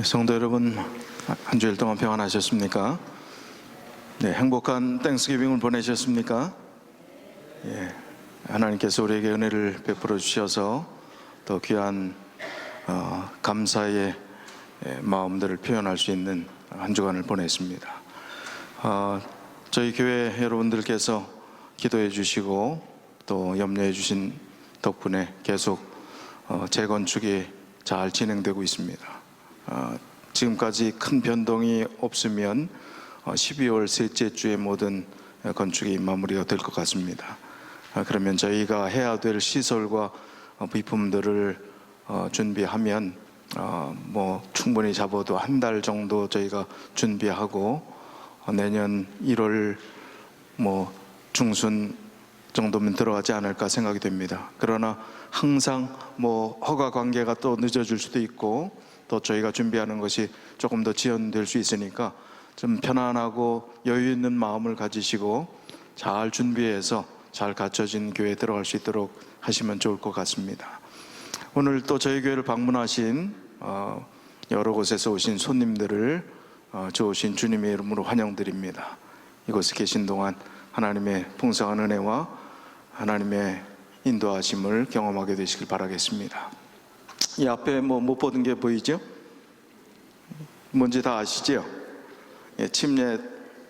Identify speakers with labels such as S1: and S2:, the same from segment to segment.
S1: 성도 여러분, 한 주일 동안 평안하셨습니까? 네, 행복한 땡스기빙을 보내셨습니까? 예, 하나님께서 우리에게 은혜를 베풀어 주셔서 더 귀한 감사의 마음들을 표현할 수 있는 한 주간을 보냈습니다. 저희 교회 여러분들께서 기도해 주시고 또 염려해 주신 덕분에 계속 재건축이 잘 진행되고 있습니다. 지금까지 큰 변동이 없으면 12월 셋째 주에 모든 건축이 마무리가 될 것 같습니다. 그러면 저희가 해야 될 시설과 비품들을 준비하면 충분히 잡아도 한 달 정도 저희가 준비하고 내년 1월 중순 정도면 들어가지 않을까 생각이 됩니다. 그러나 항상 허가 관계가 또 늦어질 수도 있고 또 저희가 준비하는 것이 조금 더 지연될 수 있으니까 좀 편안하고 여유 있는 마음을 가지시고 잘 준비해서 잘 갖춰진 교회에 들어갈 수 있도록 하시면 좋을 것 같습니다. 오늘 또 저희 교회를 방문하신 여러 곳에서 오신 손님들을 좋으신 주님의 이름으로 환영드립니다. 이곳에 계신 동안 하나님의 풍성한 은혜와 하나님의 인도하심을 경험하게 되시길 바라겠습니다. 이 앞에 못 보던 게 보이죠? 뭔지 다 아시죠?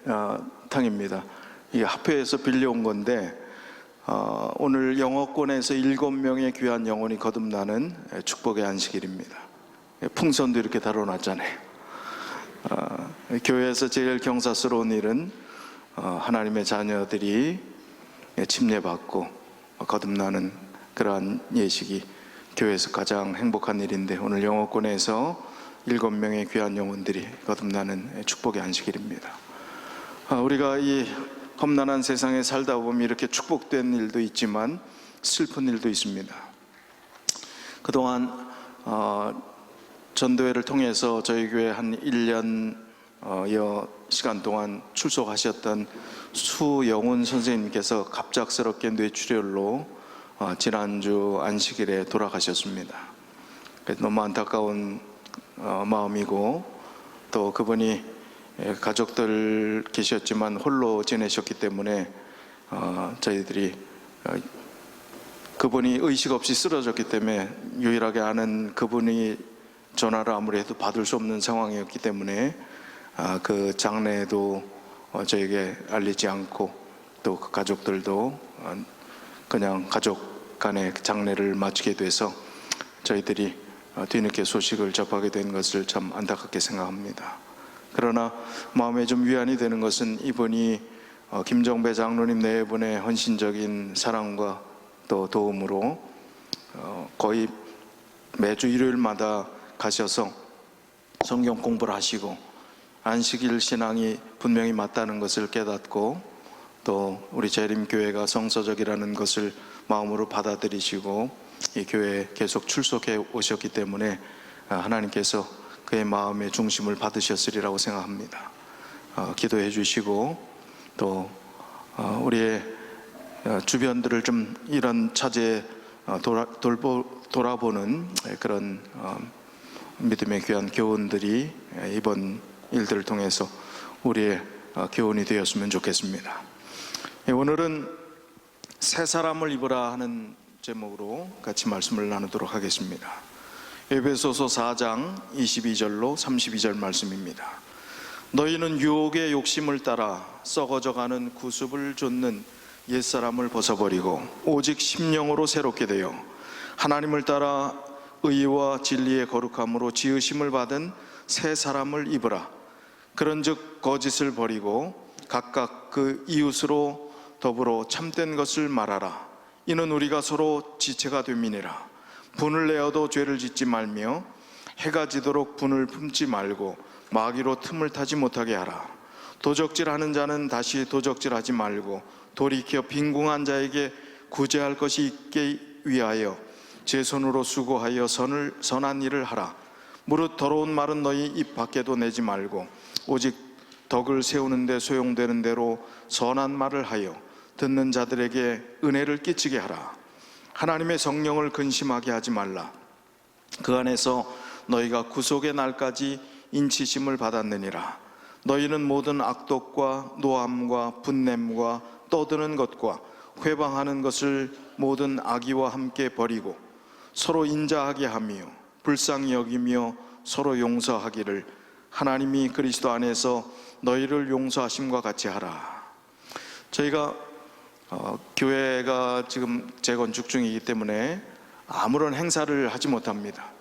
S1: 침례탕입니다. 이게 학교에서 빌려온 건데 오늘 영어권에서 7명의 귀한 영혼이 거듭나는 축복의 안식일입니다. 풍선도 이렇게 달아놨잖아요. 교회에서 제일 경사스러운 일은 하나님의 자녀들이 침례받고 거듭나는 그러한 예식이 교회에서 가장 행복한 일인데 오늘 영어권에서 7명의 귀한 영혼들이 거듭나는 축복의 안식일입니다. 우리가 이 험난한 세상에 살다 보면 이렇게 축복된 일도 있지만 슬픈 일도 있습니다. 그동안 전도회를 통해서 저희 교회 한 1년여 시간 동안 출석하셨던 수영훈 선생님께서 갑작스럽게 뇌출혈로 지난주 안식일에 돌아가셨습니다. 너무 안타까운 마음이고 또 그분이 가족들 계셨지만 홀로 지내셨기 때문에 저희들이 그분이 의식 없이 쓰러졌기 때문에 유일하게 아는 그분이 전화를 아무리 해도 받을 수 없는 상황이었기 때문에 그 장례도 저에게 알리지 않고 또 그 가족들도 그냥 가족 간의 장례를 마치게 돼서 저희들이 뒤늦게 소식을 접하게 된 것을 참 안타깝게 생각합니다. 그러나 마음에 좀 위안이 되는 것은 이분이 김정배 장로님 네 분의 헌신적인 사랑과 또 도움으로 거의 매주 일요일마다 가셔서 성경 공부를 하시고 안식일 신앙이 분명히 맞다는 것을 깨닫고 또 우리 재림교회가 성서적이라는 것을 마음으로 받아들이시고 이 교회에 계속 출석해 오셨기 때문에 하나님께서 그의 마음의 중심을 받으셨으리라고 생각합니다. 기도해 주시고 또 우리의 주변들을 좀 이런 차제에 돌아보는 그런 믿음의 귀한 교훈들이 이번 일들을 통해서 우리의 교훈이 되었으면 좋겠습니다. 오늘은 새 사람을 입으라 하는 제목으로 같이 말씀을 나누도록 하겠습니다. 에베소서 4장 22절로 32절 말씀입니다. 너희는 유혹의 욕심을 따라 썩어져가는 구습을 좇는 옛사람을 벗어버리고 오직 심령으로 새롭게 되어 하나님을 따라 의와 진리의 거룩함으로 지으심을 받은 새 사람을 입으라. 그런즉 거짓을 버리고 각각 그 이웃으로 더불어 참된 것을 말하라. 이는 우리가 서로 지체가 됨이니라. 분을 내어도 죄를 짓지 말며 해가 지도록 분을 품지 말고 마귀로 틈을 타지 못하게 하라. 도적질하는 자는 다시 도적질하지 말고 돌이켜 빈궁한 자에게 구제할 것이 있게 위하여 제 손으로 수고하여 선한 일을 하라. 무릇 더러운 말은 너희 입 밖에도 내지 말고 오직 덕을 세우는 데 소용되는 대로 선한 말을 하여 듣는 자들에게 은혜를 끼치게 하라. 하나님의 성령을 근심하게 하지 말라. 그 안에서 너희가 구속의 날까지 인치심을 받았느니라. 너희는 모든 악독과 노함과 분냄과 떠드는 것과 회방하는 것을 모든 악의와 함께 버리고 서로 인자하게 하며 불쌍히 여기며 서로 용서하기를 하나님이 그리스도 안에서 너희를 용서하심과 같이 하라. 저희가 교회가 지금 재건축 중이기 때문에 아무런 행사를 하지 못합니다.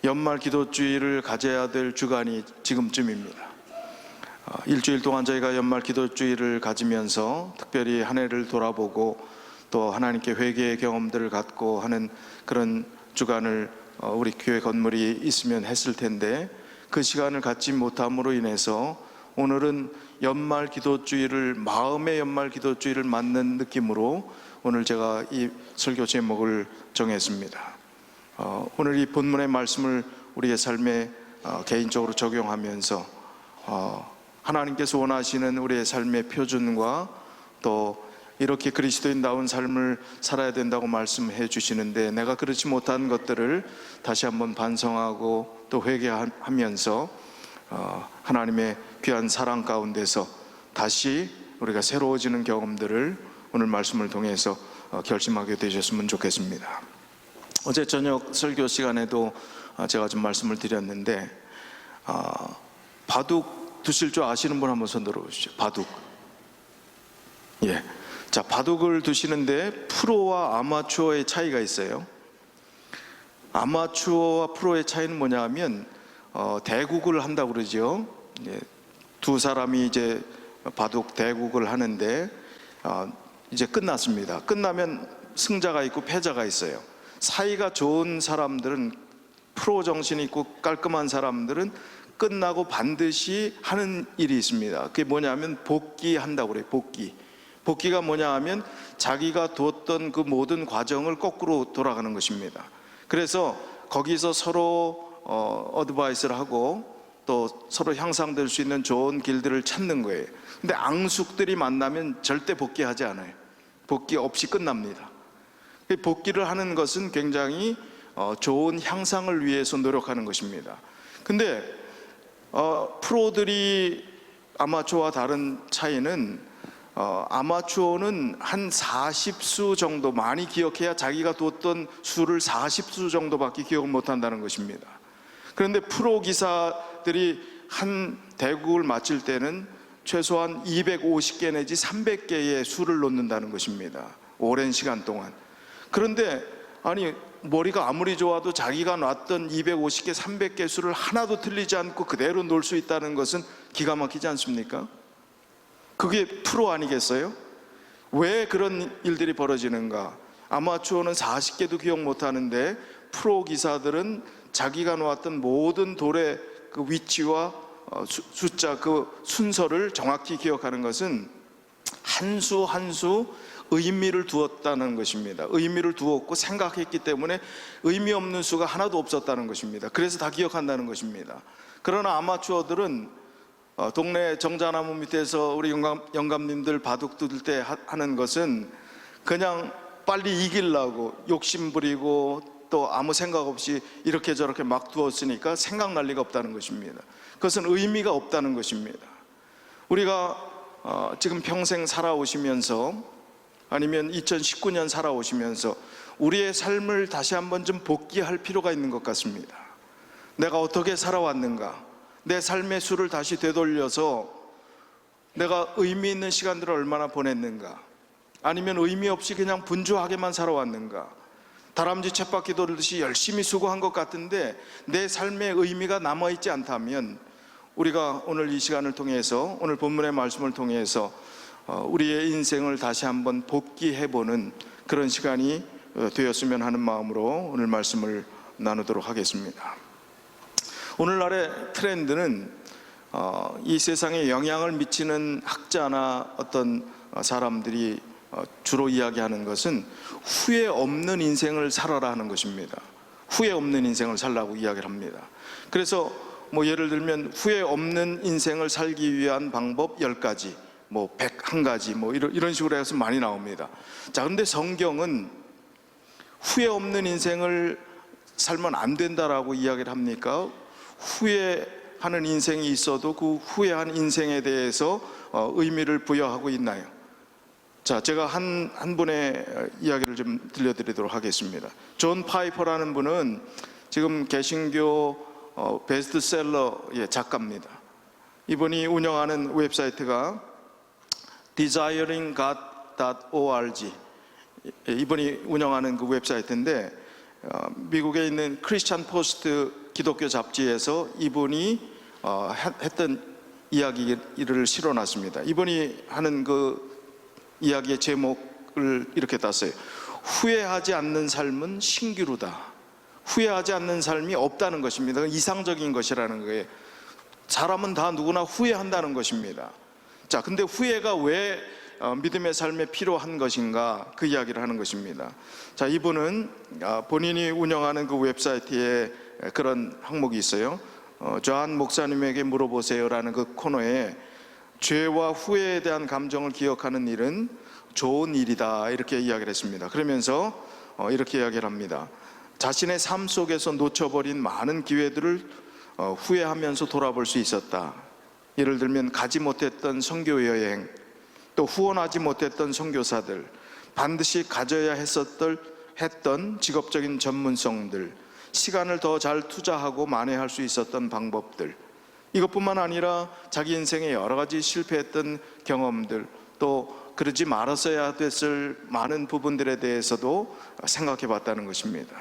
S1: 연말 기도주의를 가져야 될 주간이 지금쯤입니다. 일주일 동안 저희가 연말 기도주의를 가지면서 특별히 한 해를 돌아보고 또 하나님께 회개의 경험들을 갖고 하는 그런 주간을 우리 교회 건물이 있으면 했을 텐데, 그 시간을 갖지 못함으로 인해서 오늘은 연말 기도주의를, 마음의 연말 기도주의를 맞는 느낌으로 오늘 제가 이 설교 제목을 정했습니다. 오늘 이 본문의 말씀을 우리의 삶에 개인적으로 적용하면서 하나님께서 원하시는 우리의 삶의 표준과 또 이렇게 그리스도인다운 삶을 살아야 된다고 말씀해 주시는데, 내가 그렇지 못한 것들을 다시 한번 반성하고 또 회개하면서 하나님의 귀한 사랑 가운데서 다시 우리가 새로워지는 경험들을 오늘 말씀을 통해서 결심하게 되셨으면 좋겠습니다. 어제 저녁 설교 시간에도 제가 좀 말씀을 드렸는데, 바둑 두실 줄 아시는 분 한번 손 들어보시죠. 바둑. 예. 자, 바둑을 두시는데 프로와 아마추어의 차이가 있어요. 아마추어와 프로의 차이는 뭐냐 하면 대국을 한다고 그러죠. 예. 두 사람이 이제 바둑 대국을 하는데 이제 끝났습니다. 끝나면 승자가 있고 패자가 있어요. 사이가 좋은 사람들은, 프로 정신이 있고 깔끔한 사람들은 끝나고 반드시 하는 일이 있습니다. 그게 뭐냐면 복귀한다고 그래요. 복귀가 뭐냐 하면 자기가 두었던 그 모든 과정을 거꾸로 돌아가는 것입니다. 그래서 거기서 서로 어드바이스를 하고 또 서로 향상될 수 있는 좋은 길들을 찾는 거예요. 근데 앙숙들이 만나면 절대 복귀하지 않아요. 복귀 없이 끝납니다. 복귀를 하는 것은 굉장히 좋은 향상을 위해서 노력하는 것입니다. 근데 프로들이 아마추어와 다른 차이는, 아마추어는 한 40수 정도, 많이 기억해야 자기가 뒀던 수를 40수 정도밖에 기억을 못한다는 것입니다. 그런데 프로 기사들이 한 대국을 마칠 때는 최소한 250개 내지 300개의 수를 놓는다는 것입니다. 오랜 시간 동안. 그런데 아니, 머리가 아무리 좋아도 자기가 놨던 250개, 300개 수를 하나도 틀리지 않고 그대로 놓을 수 있다는 것은 기가 막히지 않습니까? 그게 프로 아니겠어요? 왜 그런 일들이 벌어지는가? 아마추어는 40개도 기억 못하는데 프로 기사들은 자기가 놓았던 모든 돌의 그 위치와 숫자, 그 순서를 정확히 기억하는 것은 한 수 한 수 의미를 두었다는 것입니다. 의미를 두었고 생각했기 때문에 의미 없는 수가 하나도 없었다는 것입니다. 그래서 다 기억한다는 것입니다. 그러나 아마추어들은 동네 정자나무 밑에서 우리 영감님들 바둑 두들 때 하는 것은 그냥 빨리 이기려고 욕심 부리고 또 아무 생각 없이 이렇게 저렇게 막 두었으니까 생각날 리가 없다는 것입니다. 그것은 의미가 없다는 것입니다. 우리가 지금 평생 살아오시면서, 아니면 2019년 살아오시면서 우리의 삶을 다시 한번 좀 복귀할 필요가 있는 것 같습니다. 내가 어떻게 살아왔는가, 내 삶의 수를 다시 되돌려서 내가 의미 있는 시간들을 얼마나 보냈는가, 아니면 의미 없이 그냥 분주하게만 살아왔는가, 다람쥐 쳇바퀴 돌듯이 열심히 수고한 것 같은데 내 삶의 의미가 남아있지 않다면, 우리가 오늘 이 시간을 통해서, 오늘 본문의 말씀을 통해서 우리의 인생을 다시 한번 복귀해보는 그런 시간이 되었으면 하는 마음으로 오늘 말씀을 나누도록 하겠습니다. 오늘날의 트렌드는 이 세상에 영향을 미치는 학자나 어떤 사람들이 주로 이야기하는 것은 후회 없는 인생을 살아라 하는 것입니다. 후회 없는 인생을 살라고 이야기를 합니다. 그래서 예를 들면 후회 없는 인생을 살기 위한 방법 10가지, 101가지 이런 식으로 해서 많이 나옵니다. 자, 근데 성경은 후회 없는 인생을 살면 안 된다라고 이야기를 합니까? 후회하는 인생이 있어도 그 후회한 인생에 대해서 의미를 부여하고 있나요? 자, 제가 한 분의 이야기를 좀 들려드리도록 하겠습니다. 존 파이퍼라는 분은 지금 개신교 베스트셀러의 작가입니다. 이분이 운영하는 웹사이트가 desiringgod.org, 이분이 운영하는 그 웹사이트인데, 미국에 있는 크리스찬 포스트 기독교 잡지에서 이분이 했던 이야기를 실어놨습니다. 이분이 하는 그 이야기의 제목을 이렇게 땄어요. 후회하지 않는 삶은 신기루다. 후회하지 않는 삶이 없다는 것입니다. 이상적인 것이라는 거예요. 사람은 다 누구나 후회한다는 것입니다. 자, 근데 후회가 왜 믿음의 삶에 필요한 것인가, 그 이야기를 하는 것입니다. 자, 이분은 본인이 운영하는 그 웹사이트에 그런 항목이 있어요. 존 목사님에게 물어보세요라는 그 코너에 죄와 후회에 대한 감정을 기억하는 일은 좋은 일이다, 이렇게 이야기를 했습니다. 그러면서 이렇게 이야기를 합니다. 자신의 삶 속에서 놓쳐버린 많은 기회들을 후회하면서 돌아볼 수 있었다. 예를 들면 가지 못했던 선교 여행, 또 후원하지 못했던 선교사들, 반드시 가져야 했던 직업적인 전문성들, 시간을 더 잘 투자하고 만회할 수 있었던 방법들, 이것뿐만 아니라 자기 인생에 여러 가지 실패했던 경험들, 또 그러지 말았어야 됐을 많은 부분들에 대해서도 생각해 봤다는 것입니다.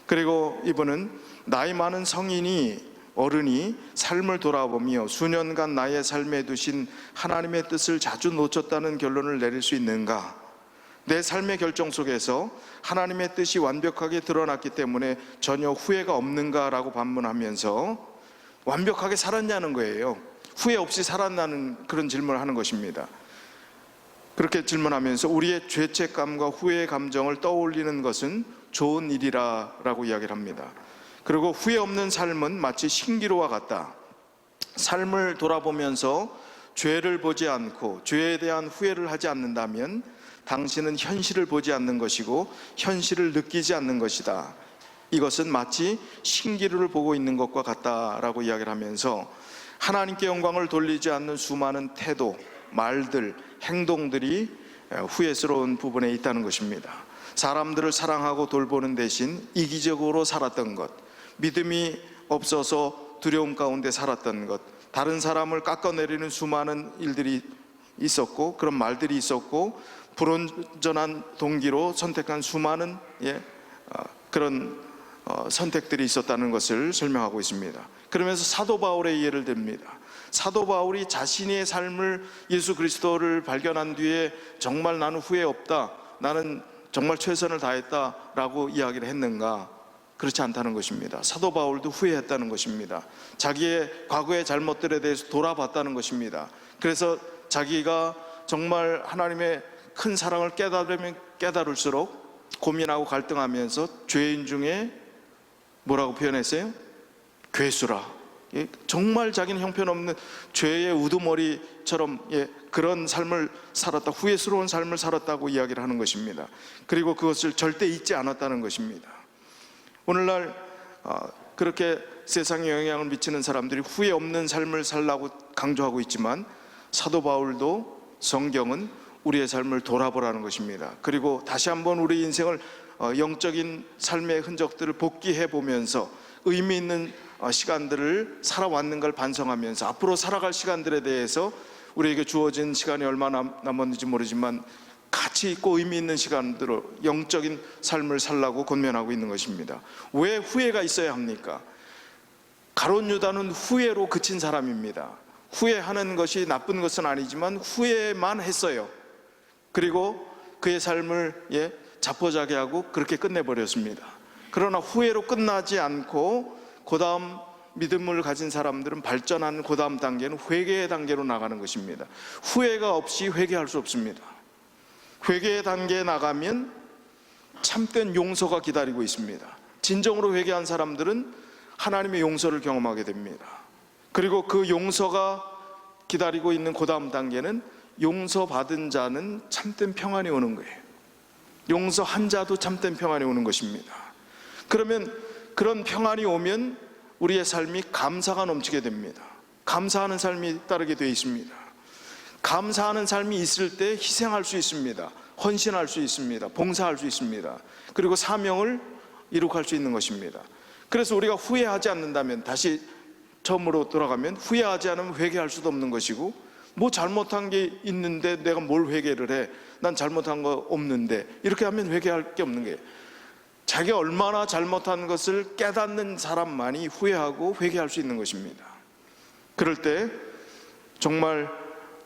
S1: 그리고 이분은 나이 많은 어른이 삶을 돌아보며 수년간 나의 삶에 두신 하나님의 뜻을 자주 놓쳤다는 결론을 내릴 수 있는가? 내 삶의 결정 속에서 하나님의 뜻이 완벽하게 드러났기 때문에 전혀 후회가 없는가라고 반문하면서 완벽하게 살았냐는 거예요. 후회 없이 살았냐는 그런 질문을 하는 것입니다. 그렇게 질문하면서 우리의 죄책감과 후회의 감정을 떠올리는 것은 좋은 일이라고 이야기를 합니다. 그리고 후회 없는 삶은 마치 신기루와 같다. 삶을 돌아보면서 죄를 보지 않고 죄에 대한 후회를 하지 않는다면 당신은 현실을 보지 않는 것이고 현실을 느끼지 않는 것이다. 이것은 마치 신기루를 보고 있는 것과 같다라고 이야기를 하면서 하나님께 영광을 돌리지 않는 수많은 태도, 말들, 행동들이 후회스러운 부분에 있다는 것입니다. 사람들을 사랑하고 돌보는 대신 이기적으로 살았던 것, 믿음이 없어서 두려움 가운데 살았던 것, 다른 사람을 깎아내리는 수많은 일들이 있었고 그런 말들이 있었고 불온전한 동기로 선택한 수많은 그런 선택들이 있었다는 것을 설명하고 있습니다. 그러면서 사도 바울의 예를 듭니다. 사도 바울이 자신의 삶을 예수 그리스도를 발견한 뒤에 정말 나는 후회 없다, 나는 정말 최선을 다했다라고 이야기를 했는가? 그렇지 않다는 것입니다. 사도 바울도 후회했다는 것입니다. 자기의 과거의 잘못들에 대해서 돌아봤다는 것입니다. 그래서 자기가 정말 하나님의 큰 사랑을 깨달으면 깨달을수록 고민하고 갈등하면서 죄인 중에 뭐라고 표현했어요? 괴수라. 정말 자기는 형편없는 죄의 우두머리처럼 그런 삶을 살았다, 후회스러운 삶을 살았다고 이야기를 하는 것입니다. 그리고 그것을 절대 잊지 않았다는 것입니다. 오늘날 그렇게 세상에 영향을 미치는 사람들이 후회 없는 삶을 살라고 강조하고 있지만 사도 바울도 성경은 우리의 삶을 돌아보라는 것입니다. 그리고 다시 한번 우리 인생을 영적인 삶의 흔적들을 복기해 보면서 의미 있는 시간들을 살아왔는 걸 반성하면서 앞으로 살아갈 시간들에 대해서 우리에게 주어진 시간이 얼마나 남았는지 모르지만 가치 있고 의미 있는 시간들로 영적인 삶을 살라고 권면하고 있는 것입니다. 왜 후회가 있어야 합니까? 가룟 유다는 후회로 그친 사람입니다. 후회하는 것이 나쁜 것은 아니지만 후회만 했어요. 그리고 그의 삶을 자포자기 하고 그렇게 끝내버렸습니다. 그러나 후회로 끝나지 않고 그 다음 믿음을 가진 사람들은 발전하는 그 다음 단계는 회개의 단계로 나가는 것입니다. 후회가 없이 회개할 수 없습니다. 회개의 단계에 나가면 참된 용서가 기다리고 있습니다. 진정으로 회개한 사람들은 하나님의 용서를 경험하게 됩니다. 그리고 그 용서가 기다리고 있는 그 다음 단계는 용서받은 자는 참된 평안이 오는 거예요. 용서한 자도 참된 평안이 오는 것입니다. 그러면 그런 평안이 오면 우리의 삶이 감사가 넘치게 됩니다. 감사하는 삶이 따르게 되어 있습니다. 감사하는 삶이 있을 때 희생할 수 있습니다. 헌신할 수 있습니다. 봉사할 수 있습니다. 그리고 사명을 이룩할 수 있는 것입니다. 그래서 우리가 후회하지 않는다면, 다시 처음으로 돌아가면 후회하지 않으면 회개할 수도 없는 것이고, 뭐 잘못한 게 있는데 내가 뭘 회개를 해? 난 잘못한 거 없는데, 이렇게 하면 회개할 게 없는 거예요. 자기가 얼마나 잘못한 것을 깨닫는 사람만이 후회하고 회개할 수 있는 것입니다. 그럴 때 정말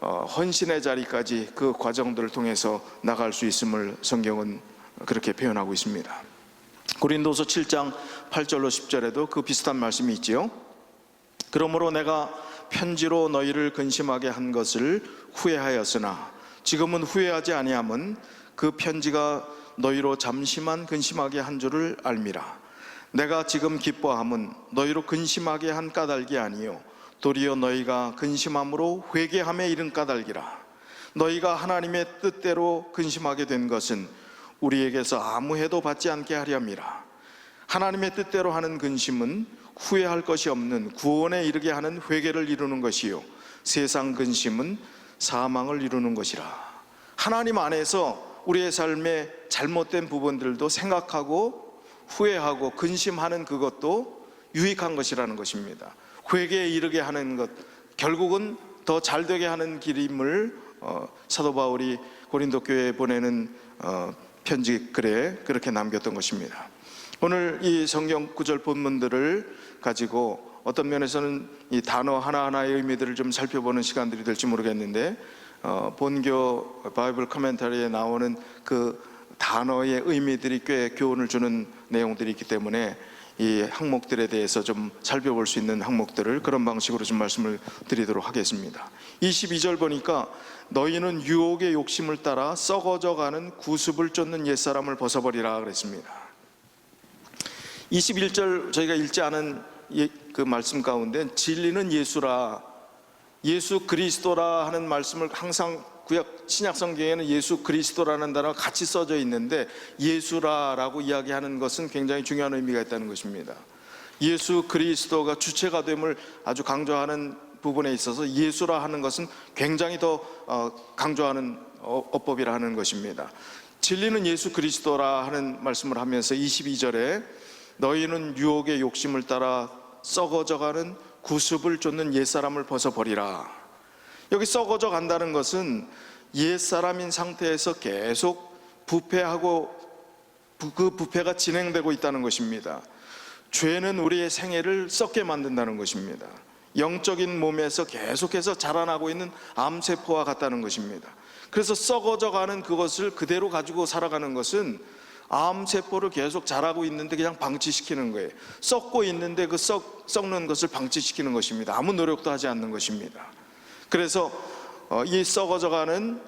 S1: 헌신의 자리까지 그 과정들을 통해서 나갈 수 있음을 성경은 그렇게 표현하고 있습니다. 고린도서 7장 8절로 10절에도 그 비슷한 말씀이 있지요. 그러므로 내가 편지로 너희를 근심하게 한 것을 후회하였으나 지금은 후회하지 아니함은 그 편지가 너희로 잠시만 근심하게 한 줄을 알미라. 내가 지금 기뻐함은 너희로 근심하게 한 까닭이 아니요 도리어 너희가 근심함으로 회개함에 이른 까닭이라. 너희가 하나님의 뜻대로 근심하게 된 것은 우리에게서 아무 해도 받지 않게 하렴이라. 하나님의 뜻대로 하는 근심은 후회할 것이 없는 구원에 이르게 하는 회개를 이루는 것이요 세상 근심은 사망을 이루는 것이라. 하나님 안에서 우리의 삶의 잘못된 부분들도 생각하고 후회하고 근심하는 그것도 유익한 것이라는 것입니다. 회개에 이르게 하는 것, 결국은 더 잘되게 하는 길임을 사도 바울이 고린도 교회에 보내는 편지 글에 그렇게 남겼던 것입니다. 오늘 이 성경 구절 본문들을 가지고 어떤 면에서는 이 단어 하나하나의 의미들을 좀 살펴보는 시간들이 될지 모르겠는데, 본교 바이블 커멘터리에 나오는 그 단어의 의미들이 꽤 교훈을 주는 내용들이 있기 때문에 이 항목들에 대해서 좀 살펴볼 수 있는 항목들을 그런 방식으로 좀 말씀을 드리도록 하겠습니다. 22절 보니까 너희는 유혹의 욕심을 따라 썩어져가는 구습을 쫓는 옛사람을 벗어버리라 그랬습니다. 21절 저희가 읽지 않은 그 말씀 가운데 진리는 예수라, 예수 그리스도라 하는 말씀을 항상 구약 신약 성경에는 예수 그리스도라는 단어가 같이 써져 있는데 예수라라고 이야기하는 것은 굉장히 중요한 의미가 있다는 것입니다. 예수 그리스도가 주체가 됨을 아주 강조하는 부분에 있어서 예수라 하는 것은 굉장히 더 강조하는 어법이라 하는 것입니다. 진리는 예수 그리스도라 하는 말씀을 하면서 22절에 너희는 유혹의 욕심을 따라 썩어져가는 구습을 쫓는 옛사람을 벗어버리라. 여기 썩어져 간다는 것은 옛사람인 상태에서 계속 부패하고 그 부패가 진행되고 있다는 것입니다. 죄는 우리의 생애를 썩게 만든다는 것입니다. 영적인 몸에서 계속해서 자라나고 있는 암세포와 같다는 것입니다. 그래서 썩어져 가는 그것을 그대로 가지고 살아가는 것은 암세포를 계속 자라고 있는데 그냥 방치시키는 거예요. 썩고 있는데 그 썩는 것을 방치시키는 것입니다. 아무 노력도 하지 않는 것입니다. 그래서 이 썩어져가는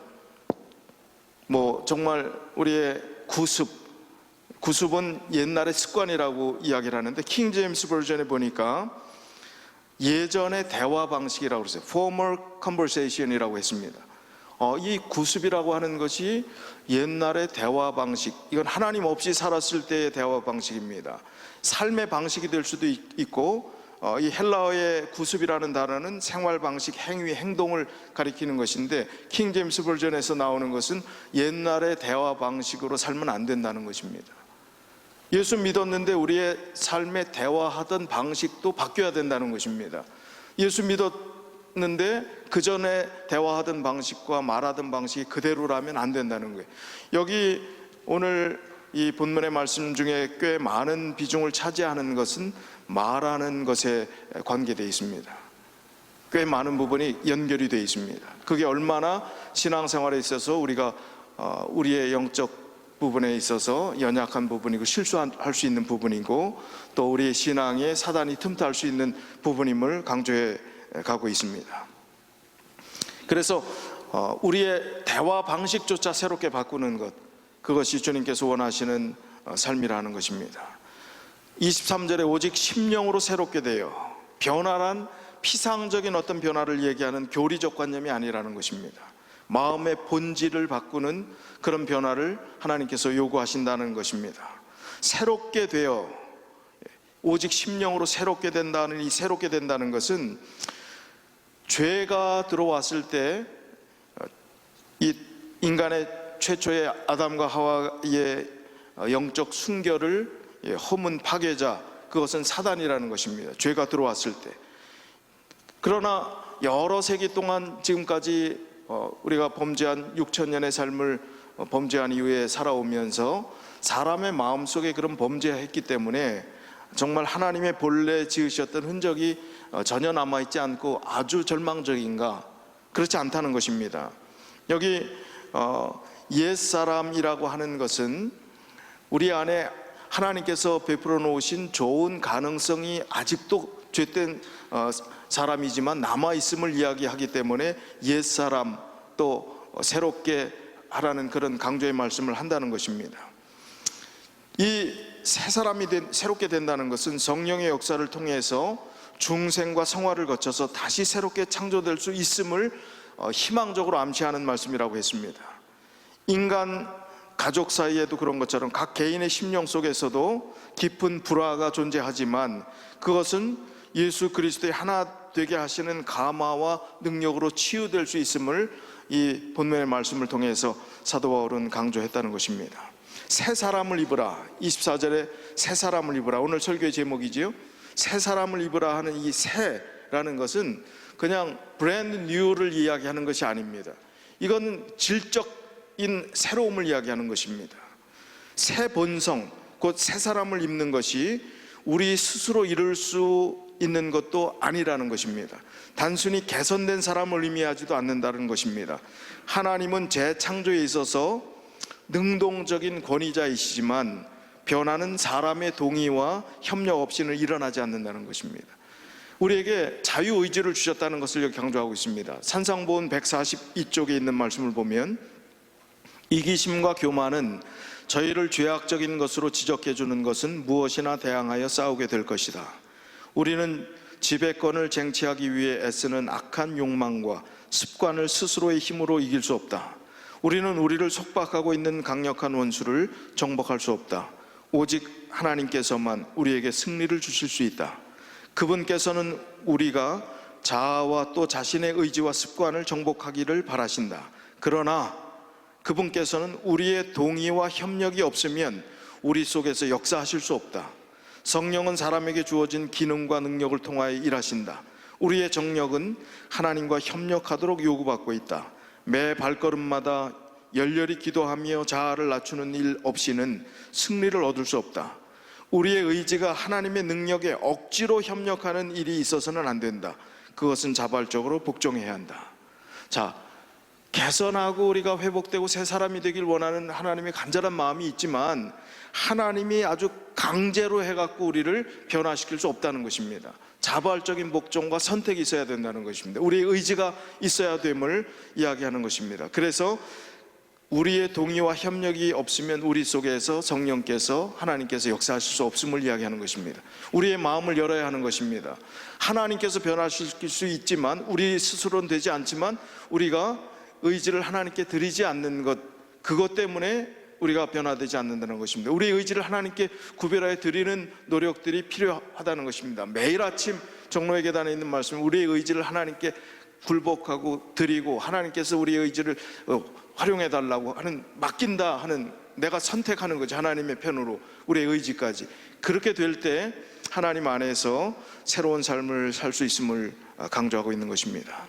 S1: 정말 우리의 구습은 옛날의 습관이라고 이야기를 하는데 킹 제임스 버전에 보니까 예전의 대화 방식이라고 그랬어요. former conversation이라고 했습니다. 이 구습이라고 하는 것이 옛날의 대화 방식, 이건 하나님 없이 살았을 때의 대화 방식입니다. 삶의 방식이 될 수도 있고, 이 헬라어의 구습이라는 단어는 생활 방식, 행위, 행동을 가리키는 것인데 킹 제임스 버전에서 나오는 것은 옛날의 대화 방식으로 살면 안 된다는 것입니다. 예수 믿었는데 우리의 삶에 대화하던 방식도 바뀌어야 된다는 것입니다. 예수 믿었는데 그 전에 대화하던 방식과 말하던 방식이 그대로라면 안 된다는 거예요. 여기 오늘 이 본문의 말씀 중에 꽤 많은 비중을 차지하는 것은 말하는 것에 관계되어 있습니다. 꽤 많은 부분이 연결이 되어 있습니다. 그게 얼마나 신앙생활에 있어서 우리가 우리의 영적 부분에 있어서 연약한 부분이고 실수할 수 있는 부분이고 또 우리의 신앙에 사단이 틈탈 수 있는 부분임을 강조해 가고 있습니다. 그래서 우리의 대화 방식조차 새롭게 바꾸는 것, 그것이 주님께서 원하시는 삶이라는 것입니다. 23절에 오직 심령으로 새롭게 되어, 변화란 피상적인 어떤 변화를 얘기하는 교리적 관념이 아니라는 것입니다. 마음의 본질을 바꾸는 그런 변화를 하나님께서 요구하신다는 것입니다. 새롭게 되어, 오직 심령으로 새롭게 된다는 이 새롭게 된다는 것은 죄가 들어왔을 때 이 인간의 최초의 아담과 하와의 영적 순결을 허문 파괴자, 그것은 사단이라는 것입니다. 죄가 들어왔을 때. 그러나 여러 세기 동안 지금까지 우리가 범죄한 6,000년의 삶을 범죄한 이후에 살아오면서 사람의 마음속에 그런 범죄했기 때문에 정말 하나님의 본래 지으셨던 흔적이 전혀 남아있지 않고 아주 절망적인가? 그렇지 않다는 것입니다. 여기 옛사람이라고 하는 것은 우리 안에 하나님께서 베풀어 놓으신 좋은 가능성이 아직도 죄된 사람이지만 남아있음을 이야기하기 때문에 옛사람, 또 새롭게 하라는 그런 강조의 말씀을 한다는 것입니다. 이 새 사람이 새롭게 된다는 것은 성령의 역사를 통해서 중생과 성화를 거쳐서 다시 새롭게 창조될 수 있음을 희망적으로 암시하는 말씀이라고 했습니다. 인간 가족 사이에도 그런 것처럼 각 개인의 심령 속에서도 깊은 불화가 존재하지만 그것은 예수 그리스도의 하나 되게 하시는 감화와 능력으로 치유될 수 있음을 이 본문의 말씀을 통해서 사도 바울은 강조했다는 것입니다. 새 사람을 입으라, 24절에 새 사람을 입으라, 오늘 설교의 제목이지요. 새 사람을 입으라 하는 이 새라는 것은 그냥 브랜드 뉴를 이야기하는 것이 아닙니다. 이건 질적인 새로움을 이야기하는 것입니다. 새 본성, 곧 새 사람을 입는 것이 우리 스스로 이룰 수 있는 것도 아니라는 것입니다. 단순히 개선된 사람을 의미하지도 않는다는 것입니다. 하나님은 재창조에 있어서 능동적인 권위자이시지만 변화는 사람의 동의와 협력 없이는 일어나지 않는다는 것입니다. 우리에게 자유의지를 주셨다는 것을 여기 강조하고 있습니다. 산상보훈 142쪽에 있는 말씀을 보면 이기심과 교만은 저희를 죄악적인 것으로 지적해 주는 것은 무엇이나 대항하여 싸우게 될 것이다. 우리는 지배권을 쟁취하기 위해 애쓰는 악한 욕망과 습관을 스스로의 힘으로 이길 수 없다. 우리는 우리를 속박하고 있는 강력한 원수를 정복할 수 없다. 오직 하나님께서만 우리에게 승리를 주실 수 있다. 그분께서는 우리가 자아와 또 자신의 의지와 습관을 정복하기를 바라신다. 그러나 그분께서는 우리의 동의와 협력이 없으면 우리 속에서 역사하실 수 없다. 성령은 사람에게 주어진 기능과 능력을 통하여 일하신다. 우리의 정력은 하나님과 협력하도록 요구받고 있다. 매 발걸음마다 열렬히 기도하며 자아를 낮추는 일 없이는 승리를 얻을 수 없다. 우리의 의지가 하나님의 능력에 억지로 협력하는 일이 있어서는 안 된다. 그것은 자발적으로 복종해야 한다. 자, 개선하고 우리가 회복되고 새 사람이 되길 원하는 하나님의 간절한 마음이 있지만 하나님이 아주 강제로 해갖고 우리를 변화시킬 수 없다는 것입니다. 자발적인 복종과 선택이 있어야 된다는 것입니다. 우리의 의지가 있어야 됨을 이야기하는 것입니다. 그래서 우리의 동의와 협력이 없으면 우리 속에서 성령께서 하나님께서 역사하실 수 없음을 이야기하는 것입니다. 우리의 마음을 열어야 하는 것입니다. 하나님께서 변화시킬 수 있지만 우리 스스로는 되지 않지만 우리가 의지를 하나님께 드리지 않는 것, 그것 때문에 우리가 변화되지 않는다는 것입니다. 우리의 의지를 하나님께 구별하여 드리는 노력들이 필요하다는 것입니다. 매일 아침 정로의 계단에 있는 말씀, 우리의 의지를 하나님께 굴복하고 드리고 하나님께서 우리의 의지를 활용해 달라고 하는, 맡긴다 하는, 내가 선택하는 거지, 하나님의 편으로 우리의 의지까지. 그렇게 될 때 하나님 안에서 새로운 삶을 살 수 있음을 강조하고 있는 것입니다.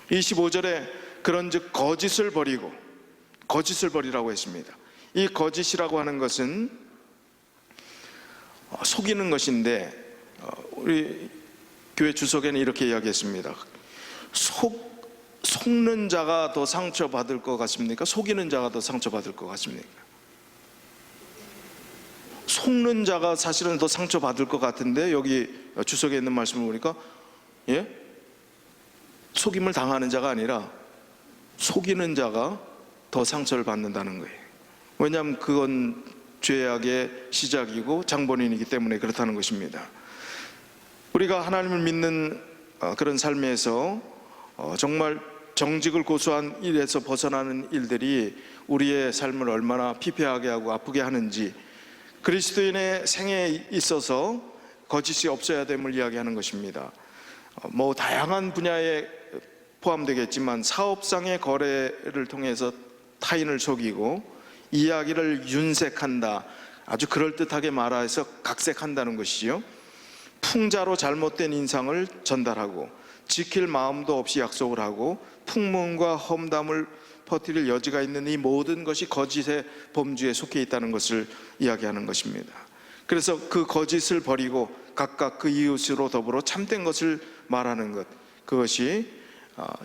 S1: 25절에 그런즉 거짓을 버리고, 거짓을 버리라고 했습니다. 이 거짓이라고 하는 것은 속이는 것인데 우리 교회 주석에는 이렇게 이야기했습니다. 속는 자가 더 상처받을 것 같습니까? 속이는 자가 더 상처받을 것 같습니까? 속는 자가 사실은 더 상처받을 것 같은데 여기 주석에 있는 말씀을 보니까 속임을 당하는 자가 아니라 속이는 자가 더 상처를 받는다는 거예요. 왜냐하면 그건 죄악의 시작이고 장본인이기 때문에 그렇다는 것입니다. 우리가 하나님을 믿는 그런 삶에서 정말 정직을 고수한 일에서 벗어나는 일들이 우리의 삶을 얼마나 피폐하게 하고 아프게 하는지, 그리스도인의 생애에 있어서 거짓이 없어야 됨을 이야기하는 것입니다. 뭐 다양한 분야에 포함되겠지만 사업상의 거래를 통해서 타인을 속이고 이야기를 윤색한다, 아주 그럴듯하게 말해서 각색한다는 것이지요. 풍자로 잘못된 인상을 전달하고 지킬 마음도 없이 약속을 하고 풍문과 험담을 퍼뜨릴 여지가 있는 이 모든 것이 거짓의 범주에 속해 있다는 것을 이야기하는 것입니다. 그래서 그 거짓을 버리고 각각 그 이웃으로 더불어 참된 것을 말하는 것, 그것이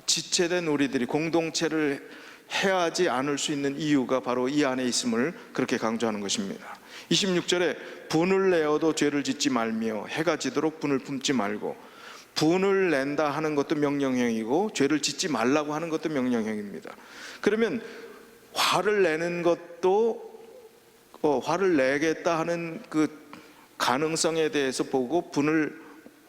S1: 지체된 우리들이 공동체를 해하지 않을 수 있는 이유가 바로 이 안에 있음을 그렇게 강조하는 것입니다. 26절에 분을 내어도 죄를 짓지 말며 해가 지도록 분을 품지 말고, 분을 낸다 하는 것도 명령형이고 죄를 짓지 말라고 하는 것도 명령형입니다. 그러면 화를 내는 것도 화를 내겠다 하는 그 가능성에 대해서 보고 분을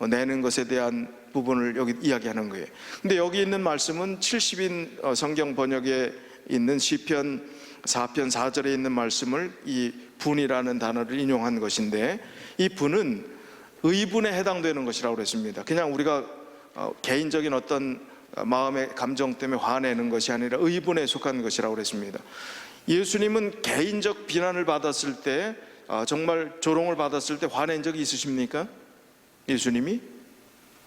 S1: 내는 것에 대한 부분을 여기 이야기하는 거예요. 근데 여기 있는 말씀은 70인 성경 번역에 있는 시편 4편 4절에 있는 말씀을 이 분이라는 단어를 인용한 것인데, 이 분은 의분에 해당되는 것이라고 그랬습니다. 그냥 우리가 개인적인 어떤 마음의 감정 때문에 화내는 것이 아니라 의분에 속한 것이라고 그랬습니다. 예수님은 개인적 비난을 받았을 때, 정말 조롱을 받았을 때 화낸 적이 있으십니까? 예수님이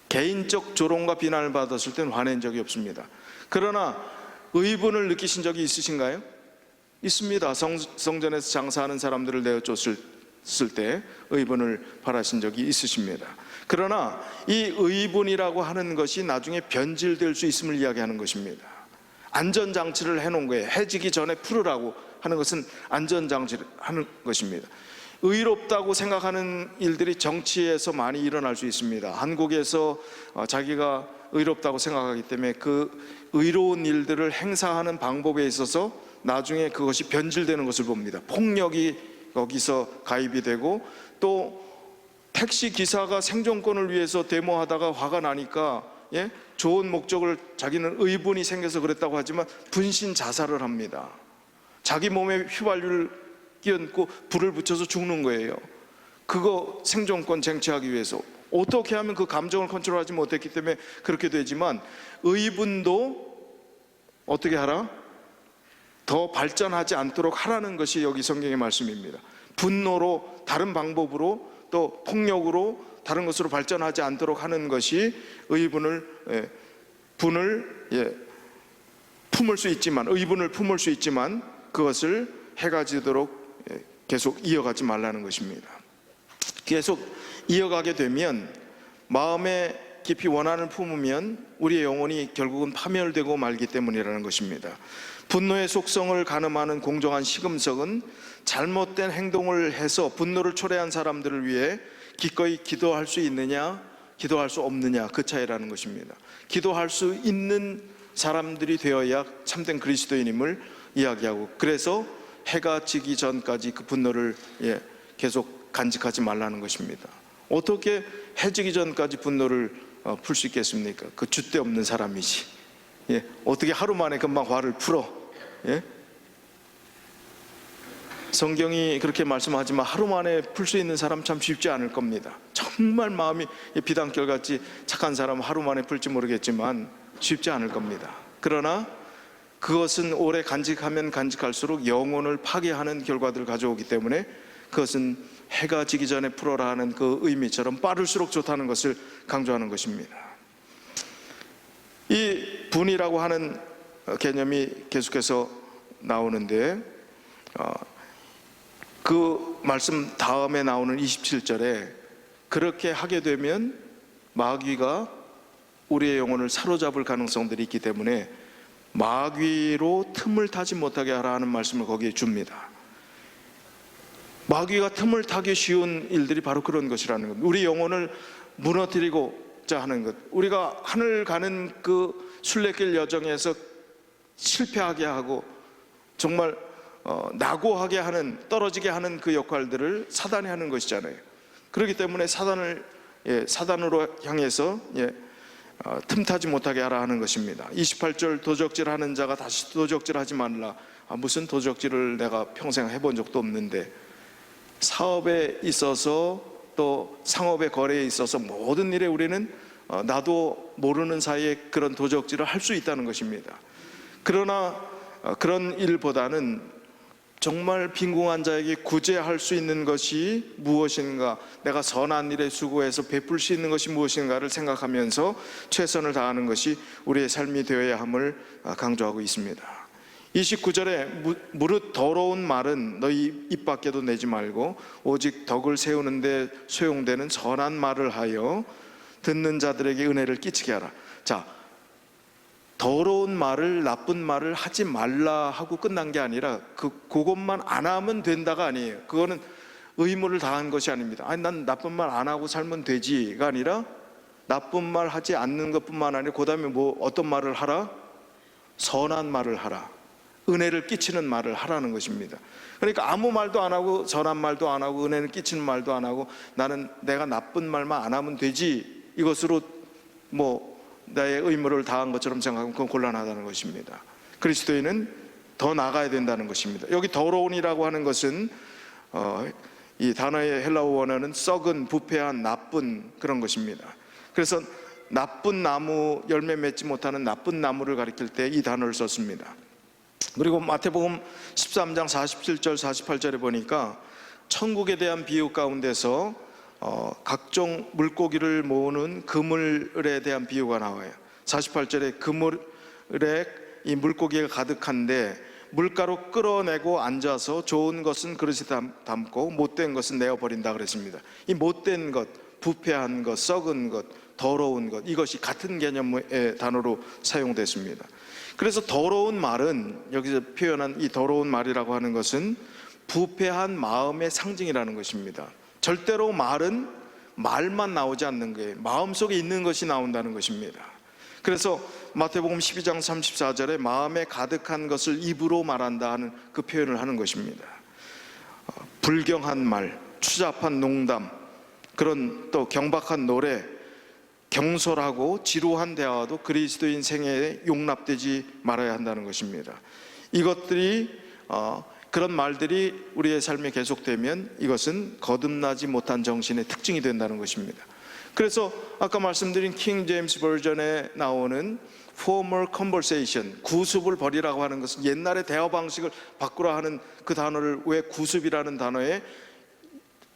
S1: 개인적 조롱과 비난을 받았을 때는 화낸 적이 없습니다. 그러나 의분을 느끼신 적이 있으신가요? 있습니다. 성전에서 장사하는 사람들을 내어줬을 때 의분을 바라신 적이 있으십니다. 그러나 이 의분이라고 하는 것이 나중에 변질될 수 있음을 이야기하는 것입니다. 안전장치를 해놓은 거예요. 해지기 전에 풀으라고 하는 것은 안전장치를 하는 것입니다. 의롭다고 생각하는 일들이 정치에서 많이 일어날 수 있습니다. 한국에서 자기가 의롭다고 생각하기 때문에 그 의로운 일들을 행사하는 방법에 있어서 나중에 그것이 변질되는 것을 봅니다. 폭력이 거기서 가입이 되고, 또 택시 기사가 생존권을 위해서 데모하다가 화가 나니까 좋은 목적을, 자기는 의분이 생겨서 그랬다고 하지만 분신 자살을 합니다. 자기 몸에 휘발유를 끼얹고 불을 붙여서 죽는 거예요. 그거 생존권 쟁취하기 위해서 어떻게 하면 그 감정을 컨트롤하지 못했기 때문에 그렇게 되지만, 의분도 어떻게 하라? 더 발전하지 않도록 하라는 것이 여기 성경의 말씀입니다. 분노로, 다른 방법으로, 또 폭력으로 다른 것으로 발전하지 않도록 하는 것이 의분을 품을 수 있지만, 의분을 품을 수 있지만 그것을 해가 지도록 계속 이어가지 말라는 것입니다. 계속 이어가게 되면, 마음에 깊이 원한을 품으면 우리의 영혼이 결국은 파멸되고 말기 때문이라는 것입니다. 분노의 속성을 가늠하는 공정한 시금석은 잘못된 행동을 해서 분노를 초래한 사람들을 위해 기꺼이 기도할 수 있느냐, 기도할 수 없느냐, 그 차이라는 것입니다. 기도할 수 있는 사람들이 되어야 참된 그리스도인임을 이야기하고, 그래서 해가 지기 전까지 그 분노를 계속 간직하지 말라는 것입니다. 어떻게 해지기 전까지 분노를 풀 수 있겠습니까? 그 줏대 없는 사람이지. 어떻게 하루 만에 금방 화를 풀어? 성경이 그렇게 말씀하지만 하루 만에 풀 수 있는 사람 참 쉽지 않을 겁니다. 정말 마음이 비단결같이 착한 사람은 하루 만에 풀지 모르겠지만 쉽지 않을 겁니다. 그러나 그것은 오래 간직하면 간직할수록 영혼을 파괴하는 결과들을 가져오기 때문에, 그것은 해가 지기 전에 풀어라 하는 그 의미처럼 빠를수록 좋다는 것을 강조하는 것입니다. 이 분이라고 하는 개념이 계속해서 나오는데, 그 말씀 다음에 나오는 27절에 그렇게 하게 되면 마귀가 우리의 영혼을 사로잡을 가능성들이 있기 때문에 마귀로 틈을 타지 못하게 하라 하는 말씀을 거기에 줍니다. 마귀가 틈을 타기 쉬운 일들이 바로 그런 것이라는 것, 우리 영혼을 무너뜨리고자 하는 것, 우리가 하늘 가는 그 순례길 여정에서 실패하게 하고 정말 낙오하게 하는, 떨어지게 하는 그 역할들을 사단이 하는 것이잖아요. 그렇기 때문에 사단으로 향해서 틈타지 못하게 하라 하는 것입니다. 28절, 도적질하는 자가 다시 도적질하지 말라. 무슨 도적질을 내가 평생 해본 적도 없는데, 사업에 있어서 또 상업의 거래에 있어서 모든 일에 우리는 나도 모르는 사이에 그런 도적질을 할 수 있다는 것입니다. 그러나 그런 일보다는 정말 빈궁한 자에게 구제할 수 있는 것이 무엇인가, 내가 선한 일에 수고해서 베풀 수 있는 것이 무엇인가를 생각하면서 최선을 다하는 것이 우리의 삶이 되어야 함을 강조하고 있습니다. 29절에 무릇 더러운 말은 너희 입 밖에도 내지 말고 오직 덕을 세우는데 소용되는 선한 말을 하여 듣는 자들에게 은혜를 끼치게 하라. 자, 더러운 말을, 나쁜 말을 하지 말라 하고 끝난 게 아니라 그것만 안 하면 된다가 아니에요. 그거는 의무를 다한 것이 아닙니다. 아니, 난 나쁜 말 안 하고 살면 되지가 아니라 나쁜 말 하지 않는 것뿐만 아니라 그 다음에 어떤 말을 하라? 선한 말을 하라. 은혜를 끼치는 말을 하라는 것입니다. 그러니까 아무 말도 안 하고 선한 말도 안 하고 은혜를 끼치는 말도 안 하고 나는 내가 나쁜 말만 안 하면 되지, 이것으로 나의 의무를 다한 것처럼 생각하면 그건 곤란하다는 것입니다. 그리스도인은 더 나아가야 된다는 것입니다. 여기 더러운이라고 하는 것은 이 단어의 헬라어 원어는 썩은, 부패한, 나쁜 그런 것입니다. 그래서 나쁜 나무, 열매 맺지 못하는 나쁜 나무를 가리킬 때 이 단어를 썼습니다. 그리고 마태복음 13장 47절 48절에 보니까 천국에 대한 비유 가운데서 각종 물고기를 모으는 그물에 대한 비유가 나와요. 48절에 그물에 이 물고기가 가득한데 물가로 끌어내고 앉아서 좋은 것은 그릇에 담고 못된 것은 내어버린다 그랬습니다. 이 못된 것, 부패한 것, 썩은 것, 더러운 것, 이것이 같은 개념의 단어로 사용됐습니다. 그래서 더러운 말은, 여기서 표현한 이 더러운 말이라고 하는 것은 부패한 마음의 상징이라는 것입니다. 절대로 말은 말만 나오지 않는 거예요. 마음속에 있는 것이 나온다는 것입니다. 그래서 마태복음 12장 34절에 마음에 가득한 것을 입으로 말한다 하는 그 표현을 하는 것입니다. 불경한 말, 추잡한 농담, 그런 또 경박한 노래, 경솔하고 지루한 대화도 그리스도인 생애에 용납되지 말아야 한다는 것입니다. 이것들이 그런 말들이 우리의 삶에 계속되면 이것은 거듭나지 못한 정신의 특징이 된다는 것입니다. 그래서 아까 말씀드린 킹 제임스 버전에 나오는 formal conversation, 구습을 버리라고 하는 것은 옛날의 대화 방식을 바꾸라 하는 그 단어를 왜 구습이라는 단어에,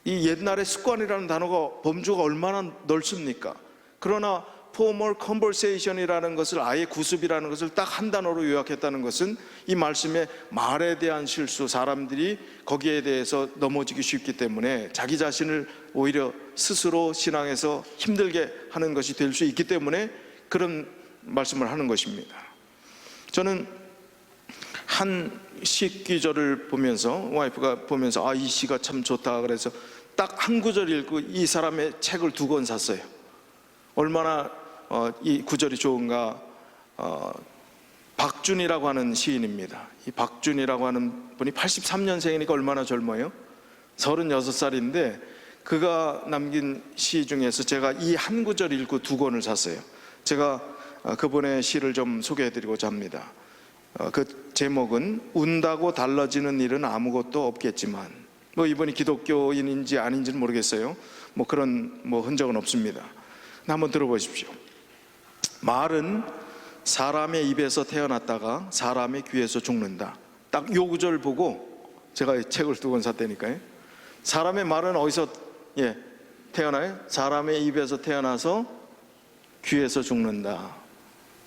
S1: 이 옛날의 습관이라는 단어가 범주가 얼마나 넓습니까? 그러나 formal conversation이라는 것을, 아예 구습이라는 것을 딱 한 단어로 요약했다는 것은 이 말씀의 말에 대한 실수, 사람들이 거기에 대해서 넘어지기 쉽기 때문에 자기 자신을 오히려 스스로 신앙에서 힘들게 하는 것이 될 수 있기 때문에 그런 말씀을 하는 것입니다. 저는 한 시기절을 보면서, 와이프가 보면서 이 시가 참 좋다 그래서 딱 한 구절 읽고 이 사람의 책을 2권 샀어요. 얼마나 이 구절이 좋은가. 박준이라고 하는 시인입니다. 이 박준이라고 하는 분이 83년생이니까 얼마나 젊어요? 36살인데 그가 남긴 시 중에서 제가 이 한 구절 읽고 2권을 샀어요. 제가 그분의 시를 좀 소개해드리고자 합니다. 그 제목은 운다고 달라지는 일은 아무것도 없겠지만, 이분이 기독교인인지 아닌지는 모르겠어요. 그런 흔적은 없습니다. 한번 들어보십시오. 말은 사람의 입에서 태어났다가 사람의 귀에서 죽는다. 딱 요 구절 보고 제가 책을 2권 샀다니까요. 사람의 말은 어디서 태어나요? 사람의 입에서 태어나서 귀에서 죽는다.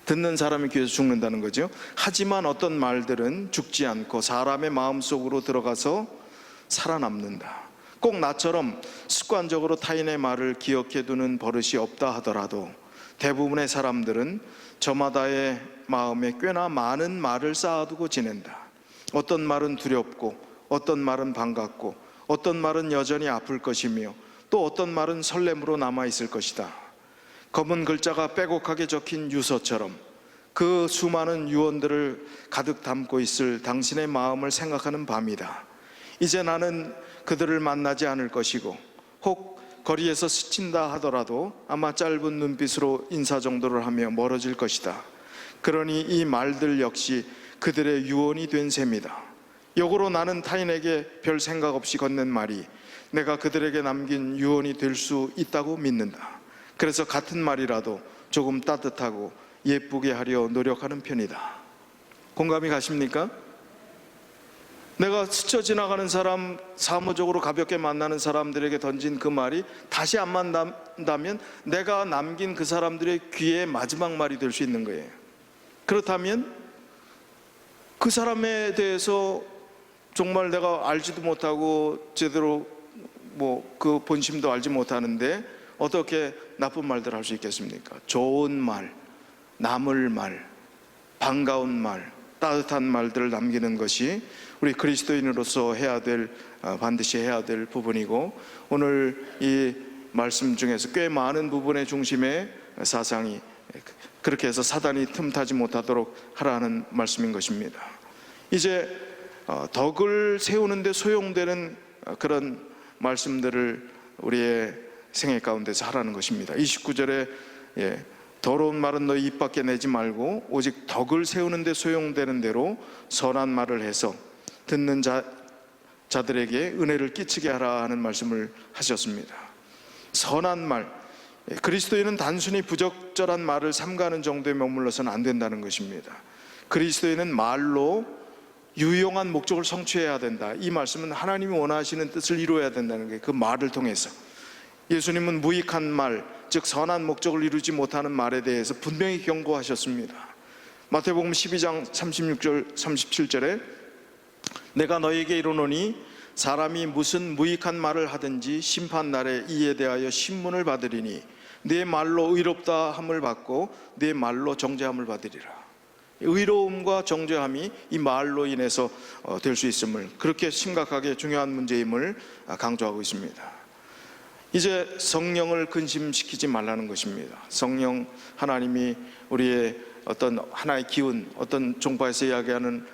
S1: 듣는 사람의 귀에서 죽는다는 거죠. 하지만 어떤 말들은 죽지 않고 사람의 마음속으로 들어가서 살아남는다. 꼭 나처럼 습관적으로 타인의 말을 기억해두는 버릇이 없다 하더라도 대부분의 사람들은 저마다의 마음에 꽤나 많은 말을 쌓아두고 지낸다. 어떤 말은 두렵고, 어떤 말은 반갑고, 어떤 말은 여전히 아플 것이며, 또 어떤 말은 설렘으로 남아있을 것이다. 검은 글자가 빼곡하게 적힌 유서처럼 그 수많은 유언들을 가득 담고 있을 당신의 마음을 생각하는 밤이다. 이제 나는 그들을 만나지 않을 것이고, 혹 거리에서 스친다 하더라도 아마 짧은 눈빛으로 인사 정도를 하며 멀어질 것이다. 그러니 이 말들 역시 그들의 유언이 된 셈이다. 역으로 나는 타인에게 별 생각 없이 건넨 말이 내가 그들에게 남긴 유언이 될 수 있다고 믿는다. 그래서 같은 말이라도 조금 따뜻하고 예쁘게 하려 노력하는 편이다. 공감이 가십니까? 내가 스쳐 지나가는 사람, 사무적으로 가볍게 만나는 사람들에게 던진 그 말이 다시 안 만난다면 내가 남긴 그 사람들의 귀에 마지막 말이 될 수 있는 거예요. 그렇다면 그 사람에 대해서 정말 내가 알지도 못하고 제대로 그 본심도 알지 못하는데 어떻게 나쁜 말들을 할 수 있겠습니까? 좋은 말, 남을 말, 반가운 말, 따뜻한 말들을 남기는 것이 우리 그리스도인으로서 반드시 해야 될 부분이고, 오늘 이 말씀 중에서 꽤 많은 부분의 중심에 사상이 그렇게 해서 사단이 틈타지 못하도록 하라는 말씀인 것입니다. 이제 덕을 세우는 데 소용되는 그런 말씀들을 우리의 생애 가운데서 하라는 것입니다. 29절에 더러운 말은 너희 입 밖에 내지 말고 오직 덕을 세우는 데 소용되는 대로 선한 말을 해서 듣는 자들에게 은혜를 끼치게 하라 하는 말씀을 하셨습니다. 선한 말, 그리스도인은 단순히 부적절한 말을 삼가는 정도에 머물러서는 안 된다는 것입니다. 그리스도인은 말로 유용한 목적을 성취해야 된다. 이 말씀은 하나님이 원하시는 뜻을 이루어야 된다는 게 그 말을 통해서, 예수님은 무익한 말, 즉 선한 목적을 이루지 못하는 말에 대해서 분명히 경고하셨습니다. 마태복음 12장 36절 37절에 내가 너희에게 이르노니 사람이 무슨 무익한 말을 하든지 심판날에 이에 대하여 신문을 받으리니 네 말로 의롭다 함을 받고 네 말로 정죄함을 받으리라. 의로움과 정죄함이 이 말로 인해서 될 수 있음을, 그렇게 심각하게 중요한 문제임을 강조하고 있습니다. 이제 성령을 근심시키지 말라는 것입니다. 성령, 하나님이 우리의 어떤 하나의 기운, 어떤 종파에서 이야기하는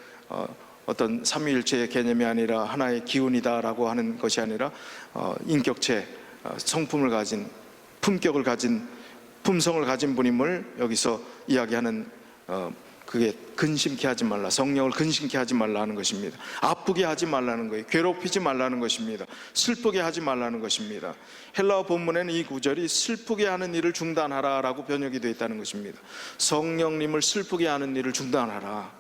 S1: 어떤 삼위일체의 개념이 아니라 하나의 기운이다라고 하는 것이 아니라 인격체, 성품을 가진, 품격을 가진, 품성을 가진 분임을 여기서 이야기하는, 그게 근심케 하지 말라, 성령을 근심케 하지 말라 하는 것입니다. 아프게 하지 말라는 거예요. 괴롭히지 말라는 것입니다. 슬프게 하지 말라는 것입니다. 헬라어 본문에는 이 구절이 슬프게 하는 일을 중단하라 라고 번역이 되어 있다는 것입니다. 성령님을 슬프게 하는 일을 중단하라.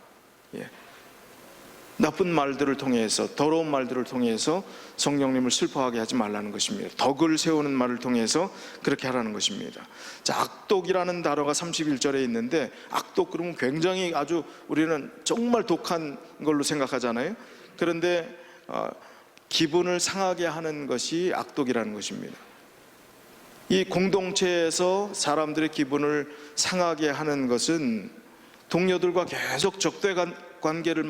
S1: 나쁜 말들을 통해서, 더러운 말들을 통해서 성령님을 슬퍼하게 하지 말라는 것입니다. 덕을 세우는 말을 통해서 그렇게 하라는 것입니다. 자, 악독이라는 단어가 31절에 있는데, 악독 그러면 굉장히 아주 우리는 정말 독한 걸로 생각하잖아요. 그런데 기분을 상하게 하는 것이 악독이라는 것입니다. 이 공동체에서 사람들의 기분을 상하게 하는 것은 동료들과 계속 적대 관계를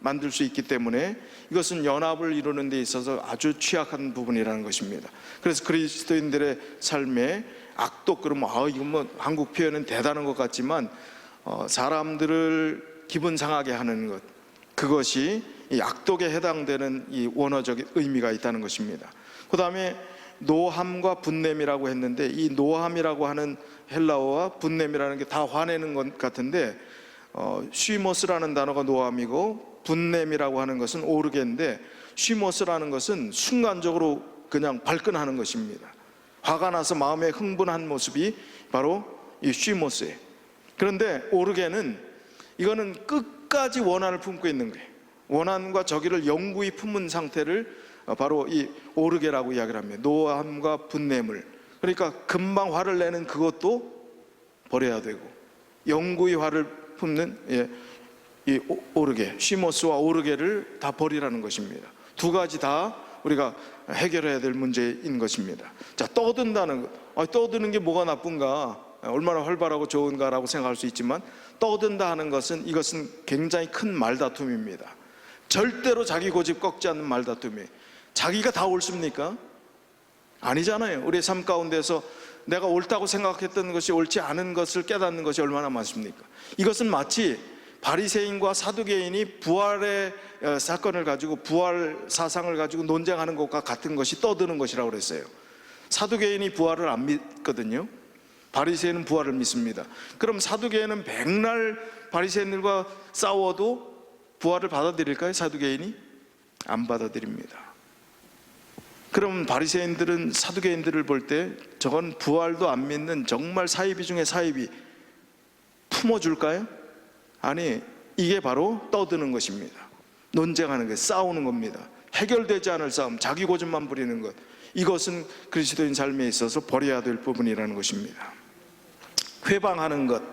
S1: 만들 수 있기 때문에 이것은 연합을 이루는 데 있어서 아주 취약한 부분이라는 것입니다. 그래서 그리스도인들의 삶에 악독, 그러면 이건 한국 표현은 대단한 것 같지만 사람들을 기분 상하게 하는 것, 그것이 이 악독에 해당되는 이 원어적 의미가 있다는 것입니다. 그 다음에 노함과 분냄이라고 했는데, 이 노함이라고 하는 헬라어와 분냄이라는 게 다 화내는 것 같은데, 쉬모스라는 단어가 노함이고 분냄이라고 하는 것은 오르게인데, 쉬모스라는 것은 순간적으로 그냥 발끈하는 것입니다. 화가 나서 마음에 흥분한 모습이 바로 이 쉬모스예요. 그런데 오르게는, 이거는 끝까지 원한을 품고 있는 거예요. 원한과 저기를 영구히 품은 상태를 바로 이 오르게라고 이야기를 합니다. 노함과 분냄을, 그러니까 금방 화를 내는 그것도 버려야 되고, 영구히 화를 품는 이 오르게, 쉬모스와 오르게를 다 버리라는 것입니다. 두 가지 다 우리가 해결해야 될 문제인 것입니다. 자, 떠든다는 것, 떠드는 게 뭐가 나쁜가, 얼마나 활발하고 좋은가라고 생각할 수 있지만, 떠든다 하는 것은, 이것은 굉장히 큰 말다툼입니다. 절대로 자기 고집 꺾지 않는 말다툼이에요. 자기가 다 옳습니까? 아니잖아요. 우리의 삶 가운데서 내가 옳다고 생각했던 것이 옳지 않은 것을 깨닫는 것이 얼마나 많습니까? 이것은 마치 바리새인과 사두개인이 부활의 사건을 가지고, 부활 사상을 가지고 논쟁하는 것과 같은 것이 떠드는 것이라고 그랬어요. 사두개인이 부활을 안 믿거든요. 바리새인은 부활을 믿습니다. 그럼 사두개인은 백날 바리새인들과 싸워도 부활을 받아들일까요? 사두개인이 안 받아들입니다. 그럼 바리새인들은 사두개인들을 볼 때 저건 부활도 안 믿는 정말 사이비 중에 사이비 품어줄까요? 아니, 이게 바로 떠드는 것입니다. 논쟁하는 것, 싸우는 겁니다. 해결되지 않을 싸움, 자기 고집만 부리는 것, 이것은 그리스도인 삶에 있어서 버려야 될 부분이라는 것입니다. 회방하는 것,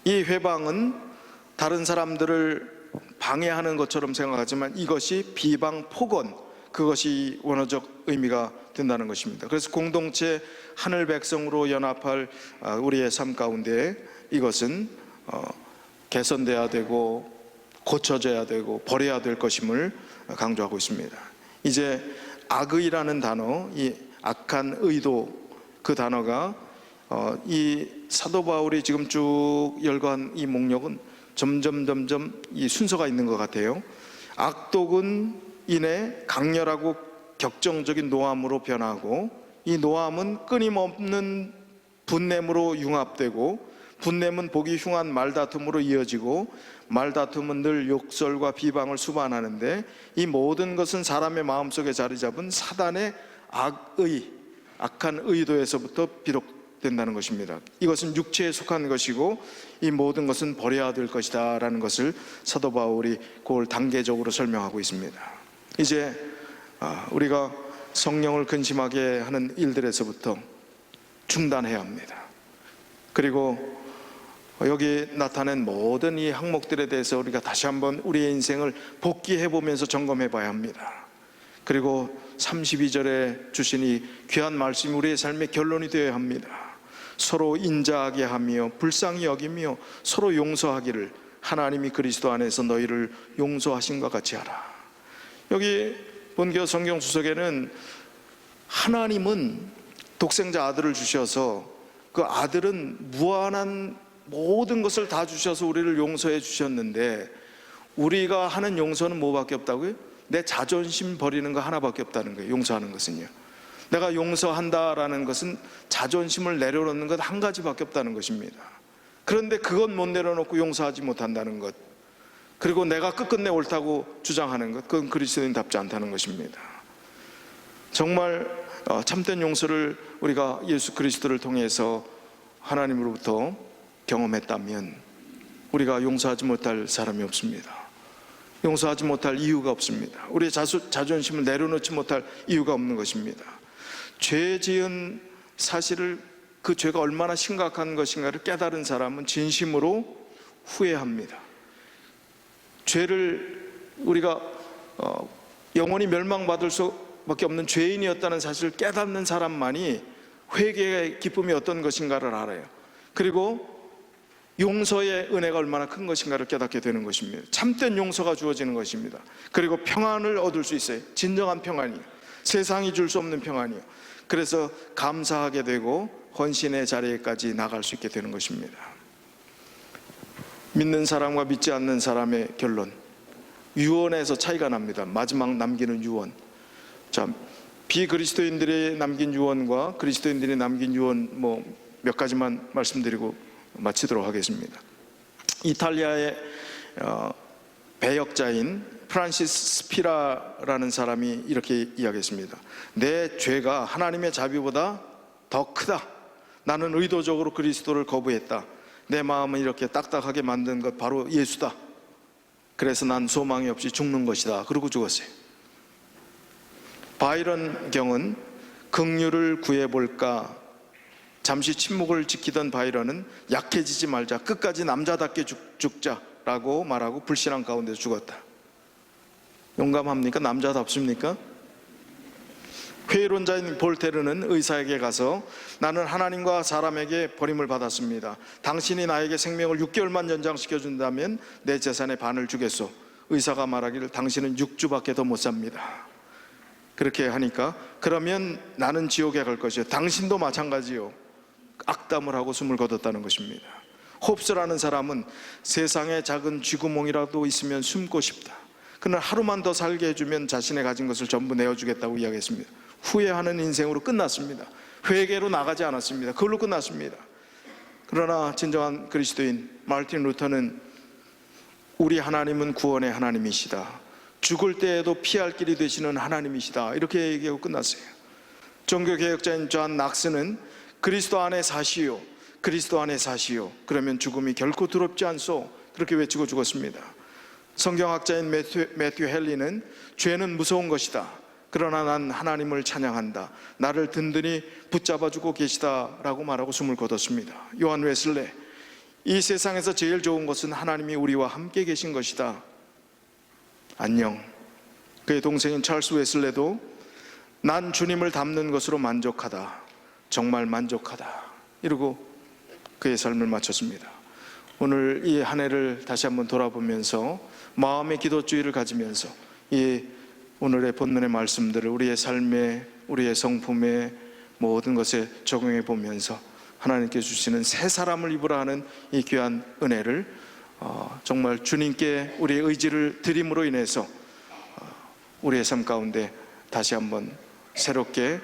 S1: 이 회방은 다른 사람들을 방해하는 것처럼 생각하지만 이것이 비방, 폭언, 그것이 원어적 의미가 된다는 것입니다. 그래서 공동체 하늘 백성으로 연합할 우리의 삶 가운데 이것은 개선돼야 되고 고쳐져야 되고 버려야 될 것임을 강조하고 있습니다. 이제 악의라는 단어, 이 악한 의도, 그 단어가 이 사도 바울이 지금 쭉 열거한 이 목록은 점점 이 순서가 있는 것 같아요. 악독은 이내 강렬하고 격정적인 노함으로 변하고, 이 노함은 끊임없는 분냄으로 융합되고, 분냄은 보기 흉한 말다툼으로 이어지고, 말다툼은 늘 욕설과 비방을 수반하는데, 이 모든 것은 사람의 마음속에 자리 잡은 사단의 악한 의도에서부터 비롯된다는 것입니다. 이것은 육체에 속한 것이고 이 모든 것은 버려야 될 것이다 라는 것을 사도 바울이 그걸 단계적으로 설명하고 있습니다. 이제 우리가 성령을 근심하게 하는 일들에서부터 중단해야 합니다. 그리고 여기 나타낸 모든 이 항목들에 대해서 우리가 다시 한번 우리의 인생을 복귀해 보면서 점검해 봐야 합니다. 그리고 32절에 주신 이 귀한 말씀이 우리의 삶의 결론이 되어야 합니다. 서로 인자하게 하며 불쌍히 여기며 서로 용서하기를 하나님이 그리스도 안에서 너희를 용서하신 것 같이 하라. 여기 본교 성경 주석에는 하나님은 독생자 아들을 주셔서 그 아들은 무한한 모든 것을 다 주셔서 우리를 용서해 주셨는데, 우리가 하는 용서는 뭐밖에 없다고요? 내 자존심 버리는 거 하나밖에 없다는 거예요. 용서하는 것은요, 내가 용서한다라는 것은 자존심을 내려놓는 것 한 가지밖에 없다는 것입니다. 그런데 그건 못 내려놓고 용서하지 못한다는 것, 그리고 내가 끝끝내 옳다고 주장하는 것, 그건 그리스도인답지 않다는 것입니다. 정말 참된 용서를 우리가 예수 그리스도를 통해서 하나님으로부터 경험했다면 우리가 용서하지 못할 사람이 없습니다. 용서하지 못할 이유가 없습니다. 우리의 자존심을 내려놓지 못할 이유가 없는 것입니다. 죄 지은 사실을, 그 죄가 얼마나 심각한 것인가를 깨달은 사람은 진심으로 후회합니다. 죄를 우리가 영원히 멸망받을 수밖에 없는 죄인이었다는 사실을 깨닫는 사람만이 회개의 기쁨이 어떤 것인가를 알아요. 그리고 용서의 은혜가 얼마나 큰 것인가를 깨닫게 되는 것입니다. 참된 용서가 주어지는 것입니다. 그리고 평안을 얻을 수 있어요. 진정한 평안이요, 세상이 줄 수 없는 평안이요. 그래서 감사하게 되고 헌신의 자리에까지 나갈 수 있게 되는 것입니다. 믿는 사람과 믿지 않는 사람의 결론, 유언에서 차이가 납니다. 마지막 남기는 유언. 자, 비그리스도인들이 남긴 유언과 그리스도인들이 남긴 유언 몇 가지만 말씀드리고 마치도록 하겠습니다. 이탈리아의 배역자인 프란시스 스피라라는 사람이 이렇게 이야기했습니다. 내 죄가 하나님의 자비보다 더 크다. 나는 의도적으로 그리스도를 거부했다. 내 마음은 이렇게 딱딱하게 만든 것 바로 예수다. 그래서 난 소망이 없이 죽는 것이다. 그러고 죽었어요. 바이런 경은 긍휼을 구해볼까 잠시 침묵을 지키던 바이런은 약해지지 말자, 끝까지 남자답게 죽자라고 말하고 불신앙 가운데 죽었다. 용감합니까? 남자답습니까? 회의론자인 볼테르는 의사에게 가서 나는 하나님과 사람에게 버림을 받았습니다. 당신이 나에게 생명을 6개월만 연장시켜준다면 내 재산의 반을 주겠소. 의사가 말하기를 당신은 6주밖에 더 못 삽니다. 그렇게 하니까 그러면 나는 지옥에 갈 것이요, 당신도 마찬가지요. 악담을 하고 숨을 거뒀다는 것입니다. 홉스라는 사람은 세상에 작은 쥐구멍이라도 있으면 숨고 싶다. 그러나 하루만 더 살게 해주면 자신의 가진 것을 전부 내어주겠다고 이야기했습니다. 후회하는 인생으로 끝났습니다. 회개로 나가지 않았습니다. 그걸로 끝났습니다. 그러나 진정한 그리스도인 마르틴 루터는 우리 하나님은 구원의 하나님이시다. 죽을 때에도 피할 길이 되시는 하나님이시다, 이렇게 얘기하고 끝났어요. 종교개혁자인 존 낙스는 그리스도 안에 사시오, 그리스도 안에 사시오, 그러면 죽음이 결코 두렵지 않소, 그렇게 외치고 죽었습니다. 성경학자인 매튜 헨리는 죄는 무서운 것이다, 그러나 난 하나님을 찬양한다, 나를 든든히 붙잡아주고 계시다라고 말하고 숨을 거뒀습니다. 요한 웨슬레, 이 세상에서 제일 좋은 것은 하나님이 우리와 함께 계신 것이다, 안녕. 그의 동생인 찰스 웨슬레도 난 주님을 닮는 것으로 만족하다, 정말 만족하다, 이러고 그의 삶을 마쳤습니다. 오늘 이 한 해를 다시 한번 돌아보면서 마음의 기도주의를 가지면서 이 오늘의 본문의 말씀들을 우리의 삶에, 우리의 성품에, 모든 것에 적용해 보면서 하나님께 주시는 새 사람을 입으라 하는 이 귀한 은혜를 정말 주님께 우리의 의지를 드림으로 인해서 우리의 삶 가운데 다시 한번 새롭게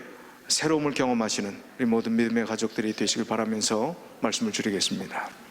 S1: 새로움을 경험하시는 우리 모든 믿음의 가족들이 되시길 바라면서 말씀을 줄이겠습니다.